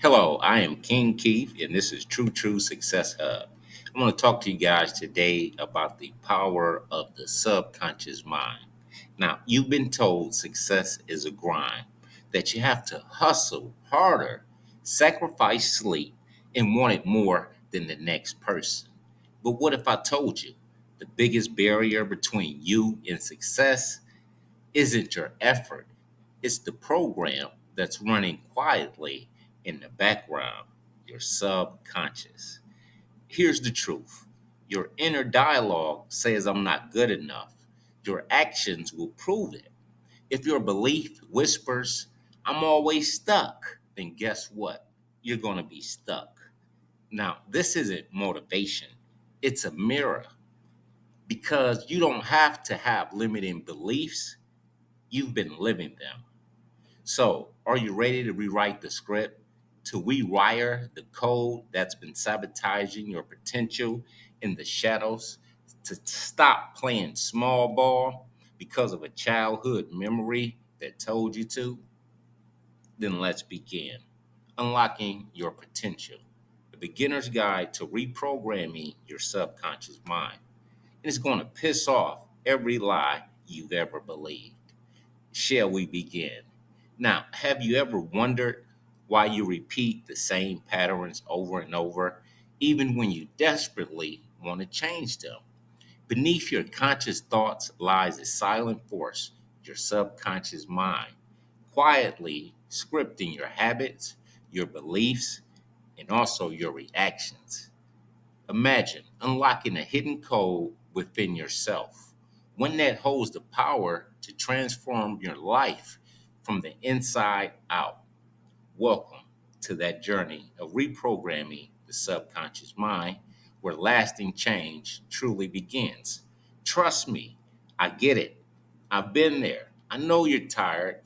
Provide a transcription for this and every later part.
Hello, I am King Keith, and this is True Success Hub. I want to talk to you guys today about the power of the subconscious mind. Now, you've been told success is a grind, that you have to hustle harder, sacrifice sleep, and want it more than the next person. But what if I told you the biggest barrier between you and success isn't your effort? It's the program that's running quietly in the background, your subconscious. Here's the truth: your inner dialogue says, I'm not good enough. Your actions will prove it. If your belief whispers, I'm always stuck, then guess what? You're going to be stuck. Now, this isn't motivation, it's a mirror because you don't have to have limiting beliefs, you've been living them. So, are you ready to rewrite the script, to rewire the code that's been sabotaging your potential in the shadows, to stop playing small ball because of a childhood memory that told you to? Then let's begin. Unlocking your potential, a beginner's guide to reprogramming your subconscious mind. And it's going to piss off every lie you've ever believed. Shall we begin? Now, have you ever wondered why you repeat the same patterns over and over, even when you desperately want to change them? Beneath your conscious thoughts lies a silent force, your subconscious mind, quietly scripting your habits, your beliefs, and also your reactions. Imagine unlocking a hidden code within yourself, one that holds the power to transform your life from the inside out. Welcome to that journey of reprogramming the subconscious mind where lasting change truly begins. Trust me, I get it. I've been there. I know you're tired.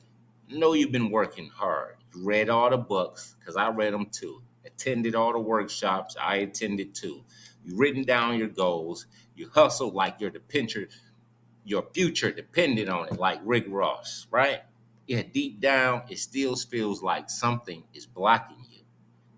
I know you've been working hard. You read all the books, because I read them too. Attended all the workshops, I attended too. You've written down your goals. You hustle like your future depended on it, like Rick Ross, right? Yeah, deep down, it still feels like something is blocking you.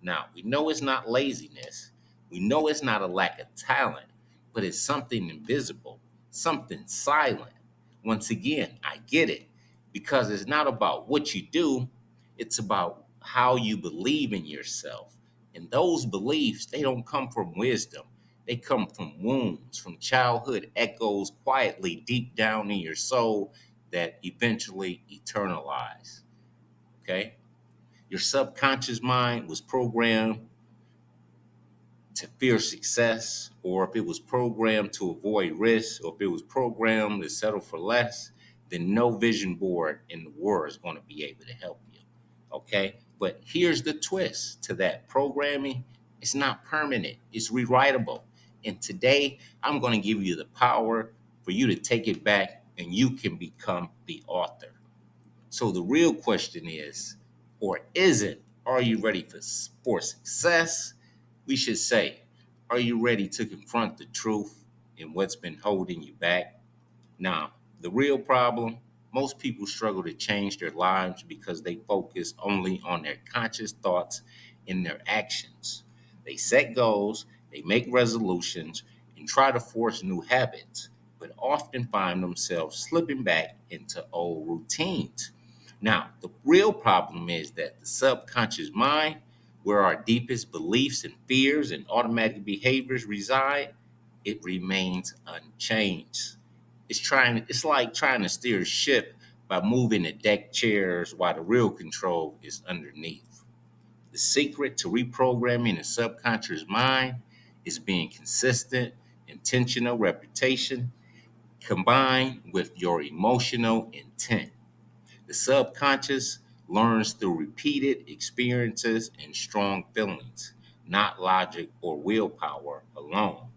Now, we know it's not laziness. We know it's not a lack of talent, but it's something invisible, something silent. Once again, I get it because it's not about what you do, it's about how you believe in yourself. And those beliefs, they don't come from wisdom. They come from wounds, from childhood echoes quietly deep down in your soul that eventually eternalize. Okay? Your subconscious mind was programmed to fear success, or if it was programmed to avoid risk, or if it was programmed to settle for less, then no vision board in the world is going to be able to help you. Okay? But here's the twist to that programming: it's not permanent, it's rewritable. And today, I'm going to give you the power for you to take it back and you can become the author. So the real question is, or isn't, are you ready for success? We should say, are you ready to confront the truth and what's been holding you back? Now, the real problem: most people struggle to change their lives because they focus only on their conscious thoughts and their actions. They set goals, they make resolutions, and try to force new habits, but often find themselves slipping back into old routines. Now, the real problem is that the subconscious mind, where our deepest beliefs and fears and automatic behaviors reside, it remains unchanged. It's like trying to steer a ship by moving the deck chairs while the real control is underneath. The secret to reprogramming the subconscious mind is being consistent, intentional repetition combined with your emotional intent. The subconscious learns through repeated experiences and strong feelings, not logic or willpower alone.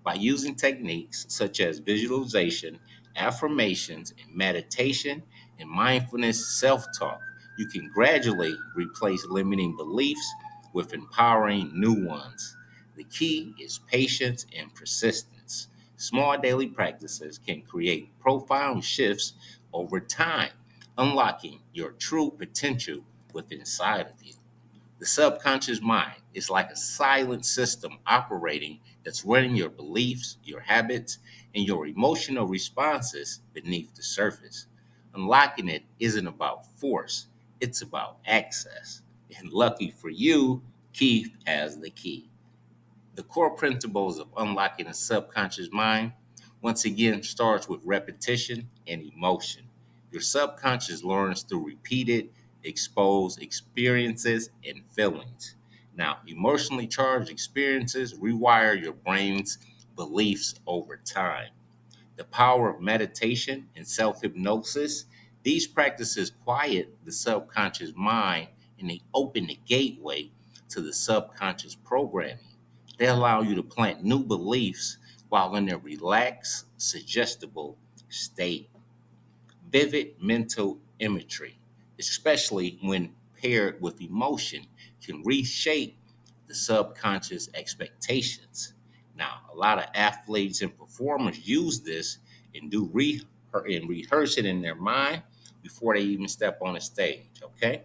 By using techniques such as visualization, affirmations, and meditation, and mindfulness self talk, you can gradually replace limiting beliefs with empowering new ones. The key is patience and persistence. Small daily practices can create profound shifts over time, unlocking your true potential within inside of you. The subconscious mind is like a silent system operating that's running your beliefs, your habits, and your emotional responses beneath the surface. Unlocking it isn't about force, it's about access. And lucky for you, Keith has the key. The core principles of unlocking the subconscious mind, once again, starts with repetition and emotion. Your subconscious learns through repeated, exposed experiences and feelings. Now, emotionally charged experiences rewire your brain's beliefs over time. The power of meditation and self hypnosis, these practices quiet the subconscious mind and they open the gateway to the subconscious programming. They allow you to plant new beliefs while in a relaxed, suggestible state. Vivid mental imagery, especially when paired with emotion, can reshape the subconscious expectations. Now, a lot of athletes and performers use this and and rehearse it in their mind before they even step on the stage. Okay,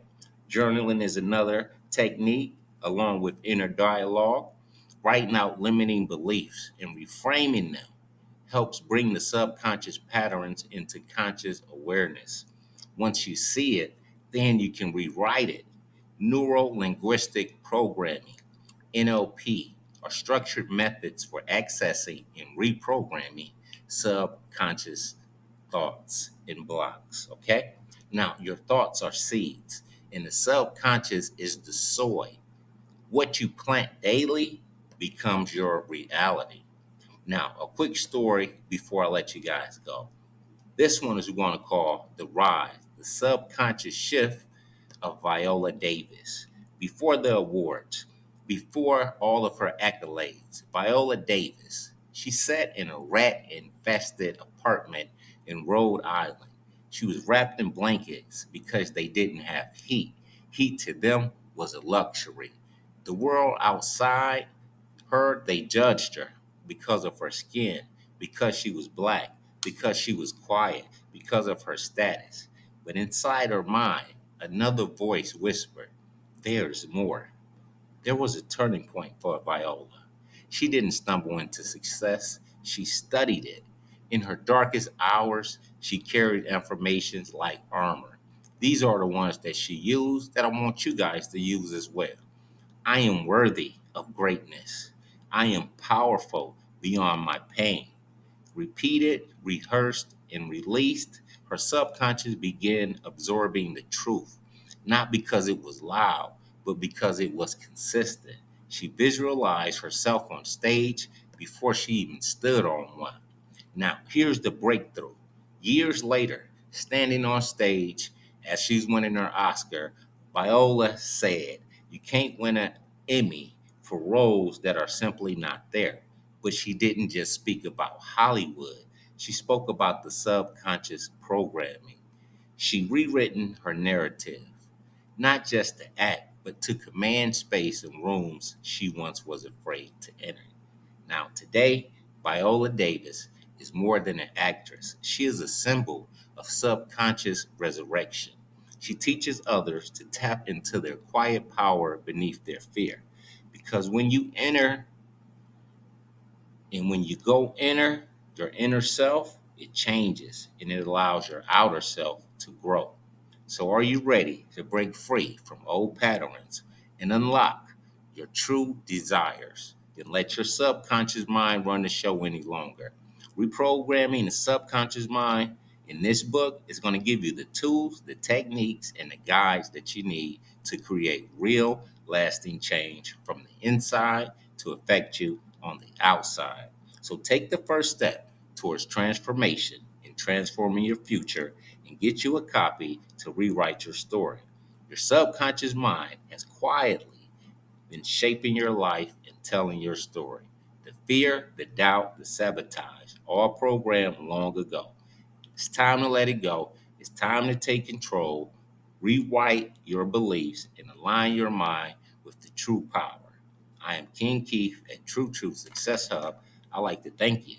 journaling is another technique, along with inner dialogue. Writing out limiting beliefs and reframing them helps bring the subconscious patterns into conscious awareness. Once you see it, then you can rewrite it. Neuro linguistic programming, NLP, are structured methods for accessing and reprogramming subconscious thoughts in blocks. Okay? Now, your thoughts are seeds, and the subconscious is the soil. What you plant daily becomes your reality. Now, a quick story before I let you guys go. This one is we're going to call The Rise, the Subconscious Shift of Viola Davis. Before the awards, before all of her accolades, Viola Davis, she sat in a rat infested apartment in Rhode Island. She was wrapped in blankets because they didn't have heat. Heat to them was a luxury. The world outside her, they judged her because of her skin, because she was black, because she was quiet, because of her status. But inside her mind, another voice whispered, "There's more." There was a turning point for Viola. She didn't stumble into success, she studied it. In her darkest hours, she carried affirmations like armor. These are the ones that she used that I want you guys to use as well. I am worthy of greatness. I am powerful beyond my pain. Repeated, rehearsed, and released, her subconscious began absorbing the truth, not because it was loud, but because it was consistent. She visualized herself on stage before she even stood on one. Now, here's the breakthrough. Years later, standing on stage as she's winning her Oscar, Viola said, "You can't win an Emmy for roles that are simply not there." But she didn't just speak about Hollywood, she spoke about the subconscious programming. She rewritten her narrative, not just to act, but to command space in rooms she once was afraid to enter. Now, today, Viola Davis is more than an actress. She is a symbol of subconscious resurrection. She teaches others to tap into their quiet power beneath their fear. Because when you enter and when you go inner, your inner self, it changes and it allows your outer self to grow. So, are you ready to break free from old patterns and unlock your true desires? Then let your subconscious mind run the show any longer. Reprogramming the subconscious mind in this book is going to give you the tools, the techniques, and the guides that you need to create real, lasting change from the inside to affect you on the outside. So take the first step towards transformation and transforming your future and get you a copy to rewrite your story. Your subconscious mind has quietly been shaping your life and telling your story. The fear, the doubt, the sabotage, all programmed long ago. It's time to let it go. It's time to take control, rewrite your beliefs, and align your mind with the true power. I am King Keith at True Truth Success Hub. I'd like to thank you